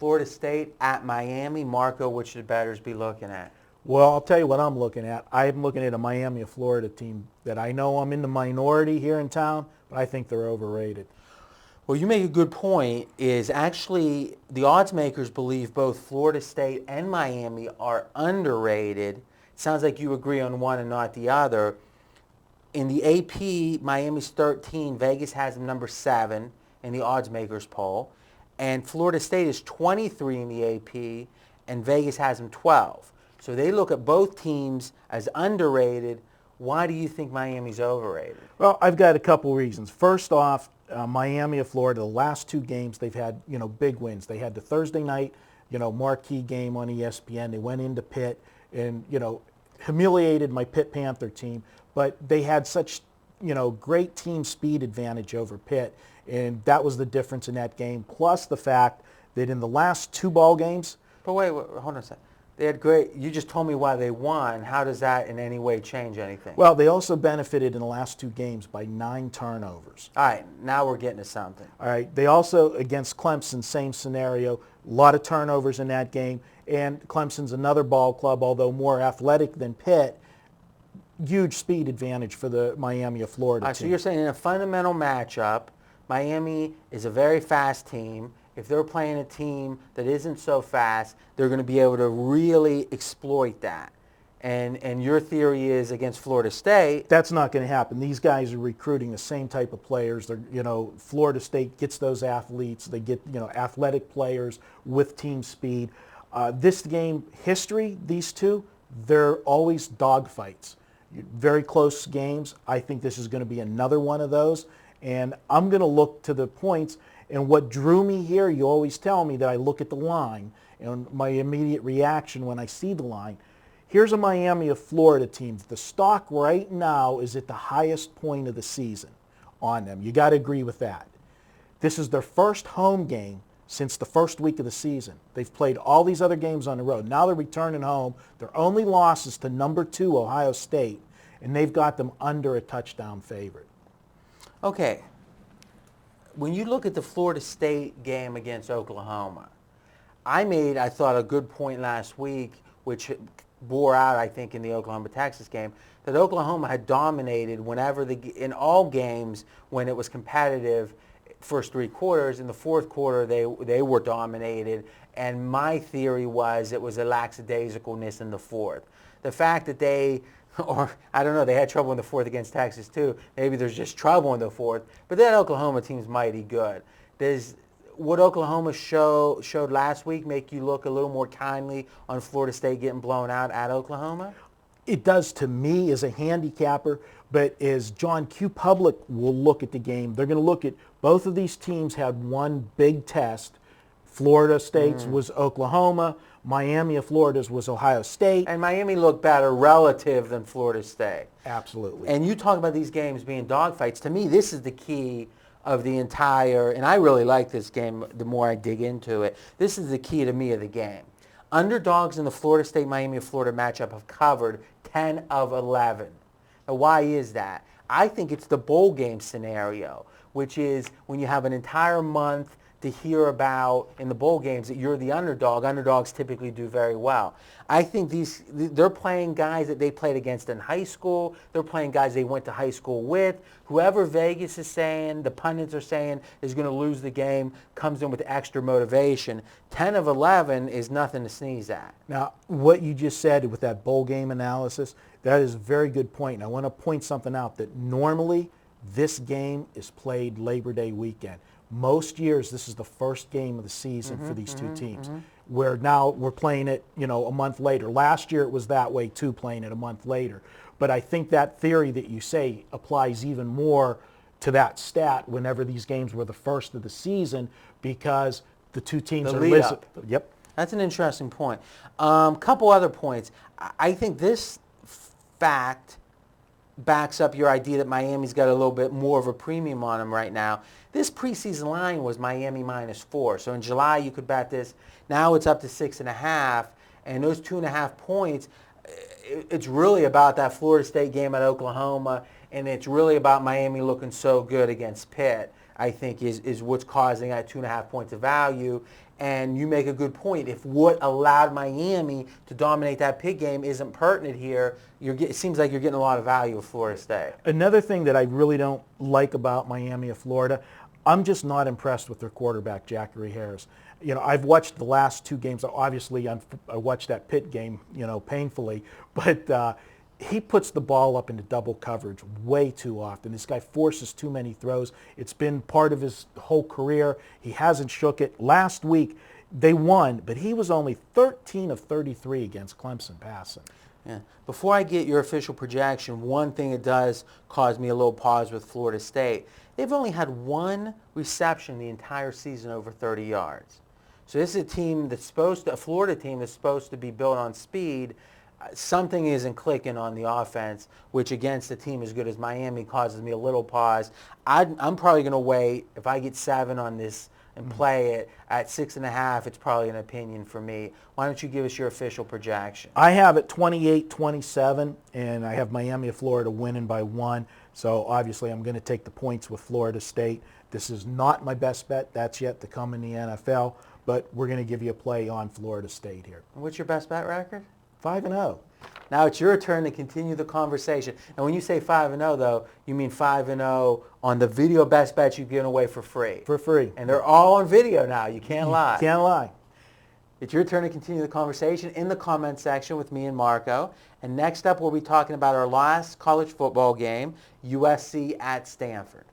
Florida State at Miami. Marco, which should bettors be looking at? Well, I'll tell you what I'm looking at. I'm looking at a Miami of Florida team that I know I'm in the minority here in town, but I think they're overrated. Well, you make a good point. Is actually the odds makers believe both Florida State and Miami are underrated. Sounds like you agree on one and not the other. In the AP, Miami's 13. Vegas has them number 7 in the odds makers poll. And Florida State is 23 in the AP, and Vegas has them 12. So they look at both teams as underrated. Why do you think Miami's overrated? Well, I've got a couple reasons. First off, Miami of Florida, the last 2 games they've had, big wins. They had the Thursday night, marquee game on ESPN. They went into Pitt and, humiliated my Pitt Panther team. But they had such, great team speed advantage over Pitt, and that was the difference in that game. Plus the fact that in the last 2 ball games. But wait, hold on a second. They had great. You just told me why they won. How does that in any way change anything? Well, they also benefited in the last 2 games by 9 turnovers. All right, now we're getting to something. All right, they also against Clemson, same scenario. A lot of turnovers in that game, and Clemson's another ball club, although more athletic than Pitt. Huge speed advantage for the Miami of Florida team. So you're saying in a fundamental matchup, Miami is a very fast team. If they're playing a team that isn't so fast, they're going to be able to really exploit that. And your theory is against Florida State. That's not going to happen. These guys are recruiting the same type of players. They're, Florida State gets those athletes. They get, athletic players with team speed. This game history, these two, they're always dogfights. Very close games. I think this is going to be another one of those. And I'm going to look to the points. And what drew me here, you always tell me that I look at the line and my immediate reaction when I see the line. Here's a Miami of Florida team. The stock right now is at the highest point of the season on them. You got to agree with that. This is their first home game since the first week of the season. They've played all these other games on the road. Now they're returning home. Their only loss is to number 2, Ohio State, and they've got them under a touchdown favorite. Okay. When you look at the Florida State game against Oklahoma, I thought, a good point last week, which bore out, I think, in the Oklahoma-Texas game, that Oklahoma had dominated in all games when it was competitive. First 3 quarters. In the fourth quarter, they were dominated, and my theory was it was a lackadaisicalness in the fourth. The fact that they had trouble in the fourth against Texas too. Maybe there's just trouble in the fourth, but that Oklahoma team's mighty good. Does what Oklahoma showed last week make you look a little more kindly on Florida State getting blown out at Oklahoma? It does to me as a handicapper, but as John Q. Public will look at the game, they're going to look at both of these teams had one big test. Florida State's was Oklahoma. Miami of Florida's was Ohio State. And Miami looked better relative than Florida State. Absolutely. And you talk about these games being dogfights. To me, this is the key of the entire, and I really like this game the more I dig into it. This is the key to me of the game. Underdogs in the Florida State-Miami of Florida matchup have covered 10 of 11. Now, why is that? I think it's the bowl game scenario, which is when you have an entire month to hear about in the bowl games that you're the underdog. Underdogs typically do very well. I think they're playing guys that they played against in high school. They're playing guys they went to high school with. Whoever Vegas is saying, the pundits are saying, is going to lose the game, comes in with extra motivation. 10 of 11 is nothing to sneeze at. Now, what you just said with that bowl game analysis, that is a very good point. And I want to point something out that normally this game is played Labor Day weekend. Most years, this is the first game of the season for these two teams, where now we're playing it, a month later. Last year, it was that way, too, playing it a month later. But I think that theory that you say applies even more to that stat whenever these games were the first of the season, because the two teams The are lead listed. up. Yep. That's an interesting point. Couple other points. I think this fact backs up your idea that Miami's got a little bit more of a premium on them right now. This preseason line was Miami -4. So in July you could bet this. Now it's up to 6.5. And those 2.5 points, it's really about that Florida State game at Oklahoma, and it's really about Miami looking so good against Pitt, I think is what's causing that 2.5 points of value. And you make a good point. If what allowed Miami to dominate that Pitt game isn't pertinent here, it seems like you're getting a lot of value of Florida State. Another thing that I really don't like about Miami of Florida, I'm just not impressed with their quarterback, Jackery Harris. I've watched the last 2 games. Obviously, I watched that Pitt game, painfully, but he puts the ball up into double coverage way too often. This guy forces too many throws. It's been part of his whole career. He hasn't shook it. Last week, they won, but he was only 13 of 33 against Clemson passing. Yeah. Before I get your official projection, one thing that does cause me a little pause with Florida State, they've only had 1 reception the entire season over 30 yards. So this is a Florida team that's supposed to be built on speed. Something isn't clicking on the offense, which against a team as good as Miami causes me a little pause. I'm probably going to wait. If I get 7 on this and play it at 6.5, it's probably an opinion for me. Why don't you give us your official projection? I have it 28-27, and I have Miami of Florida winning by 1. So obviously I'm going to take the points with Florida State. This is not my best bet. That's yet to come in the NFL, but we're going to give you a play on Florida State here. What's your best bet record? 5-0. Now it's your turn to continue the conversation. And when you say 5-0, though, you mean 5-0 on the video best bets you've given away for free. For free. And they're all on video now. You can't lie. Can't lie. It's your turn to continue the conversation in the comment section with me and Marco. And next up, we'll be talking about our last college football game, USC at Stanford.